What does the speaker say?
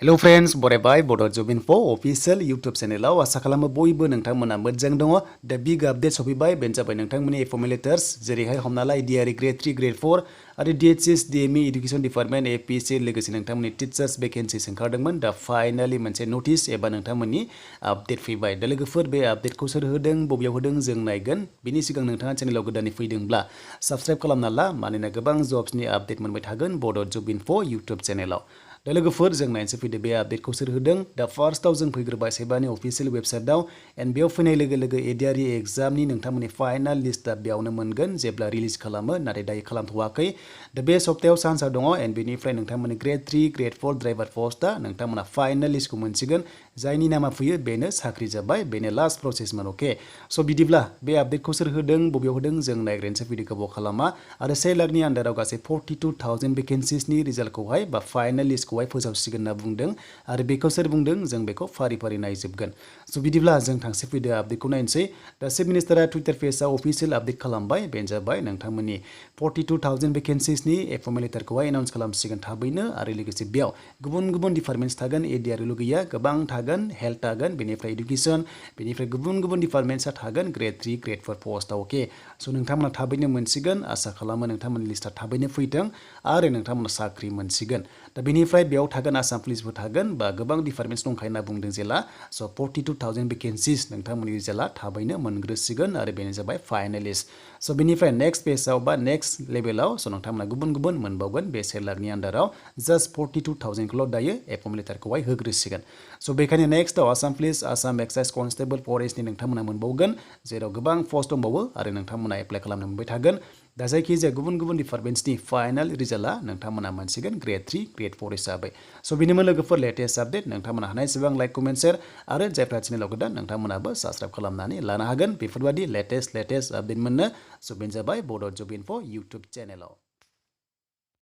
Hello friends, बरायबाय Bodo Job Info official YouTube channel आसा खालामो बयबो नोंथांमोना मोजां दङ दा बिग आपडेट सफैबाय बेनो जाबाय नोंथांमोननि एफएमएल लेटार्स जेरैहाय हमना ला ADRE ग्रेड 3 ग्रेड 4 आरो DHS DME education department APC लोगोसे नोंथांमोननि टीचार्स वेकेन्सीस ओंखारदोंमोन दा फाइनाली मोनसे नोटिस एबा नोंथांमोननि आपडेट फैबाय दा लोगोफोर बे आपडेटखौ सोर होदों बबेयाव होदों जों नायगोन बिनि सिगां नोंथाङा चेनेलाव गोदानै फैदोंब्ला साबस्क्राइब खालामना ला मानोना गोबां जब्सनि आपडेट मोनबाय थागोन Bodo Job Info YouTube चेनेलाव दा लोगोफोर जों नायनोसै फैदो बे आपडेटखौ सोर होदों दा फार्स्टआव जों फैग्रोबाय सेबानि अफिसियेल वेबसाइटआव एन्ड बेयाव फैनाय लोगो लोगो ADRE एग्जामनि नोंथांमोननि फाइनाल लिस्टआ बेयावनो मोनगोन जेब्ला रिलिज खालामो नाथाय दायो खालामथ'वाखै दा बे सप्तायाव चान्सआ दङ एन्ड बेनिफ्राय नोंथांमोननि ग्रेड 3 ग्रेड 4 ड्राइभार पस्टआ नोंथांमोना फाइनाल लिस्टखौ मोनसिगोन जायनि नामा फैयो बेनो साख्रि जाबाय बेनो लास्ट प्रसेसमोन अके स' बिदिब्ला बे आपडेटखौ सोर होदों बबेयाव होदों जों नायग्रोनोसै भिडिअ गोबाव खालामा आरो 1 लाखनि आन्दाराव गासै 42,000 भेकेन्सिसनि रिजाल्टखौहाय बा फाइनाल लिस्टखौहाय फोसावसिगोन होनना बुंदों आरो बेखौ सोर बुंदों जों बेखौ फारि फारि नायजोबगोन स' बिदिब्ला जों थांसै फैदो आपडेटखौ नायनोसै दा चिफ मिनिस्टारा टुइटार पेजआव अफिसियेल आपडेट खालामबाय बेनो जाबाय नोंथांमोननि 42,000 भेकेन्सिसनि एफएमएल लेटारखौहाय एनाउन्स खालामसिगोन थाबैनो आरो लोगोसे बेयाव गुबुन गुबुन डिपार्टमेन्ट्स थागोन ADRE गैया गोबां थागोन हेल्थ थागोन बेनिफ्राय एडुकेशन बेनिफ्राय गुबुन गुबुन डिपार्टमेन्ट्सआ थागोन ग्रेड 3 ग्रेड 4 पस्टआव अके स' नोंथांमोना थाबैनो मोनसिगोन आसा खालामो नोंथांमोननि लिस्टआ थाबैनो फैथों आरो नोंथांमोना साख्रि मोनसिगोन दा बेनिफ्राय बेयाव थागोन आसाम पुलिसबो थागोन बा गोबां डिपार्टमेन्ट्स दंखायो होनना बुंदों जेला स' 42,000 भेकेन्सिस नोंथांमोननि रिजाल्टआ थाबैनो मोनग्रोसिगोन आरो बेनो जाबाय फाइनालिस्ट स' बेनिफ्राय नेक्स्ट पेजआव बा नेक्स्ट लेभेलाव स' नोंथांमोना गुबुन गुबुन मोनबावगोन बे 1 लाखनि आन्दाराव जास्ट 42,000खौल' दायो एफएमएल लेटारखौहाय होग्रोसिगोन स' बेखायनो नेक्स्टआव Assam police Assam excise constable फरेस्टनि नोंथांमोना मोनबावगोन जेराव गोबां पस्ट दंबावो आरो नोंथांमोना एप्लाइ खालामनो मोनबाय थागोन दा जायखिजाया गुबुन गुबुन डिपार्टमेन्ट्सनि फाइनाल रिजाल्टआ नोंथांमोना मोनसिगोन ग्रेड 3 ग्रेड 4 हिसाबै स' बेनिमोन लोगोफोर लेटेस्ट आपडेट नोंथांमोना हानायसेबां लाइक कमेन्ट शेयार आरो जायफ्रा चेनेलाव गोदान नोंथांमोनाबो साबस्क्राइब खालामनानै लानो हागोन बेफोरबायदि लेटेस्ट आपडेट मोननो स' बेनो जाबाय Bodo Job Info इउटुब चेनेलाव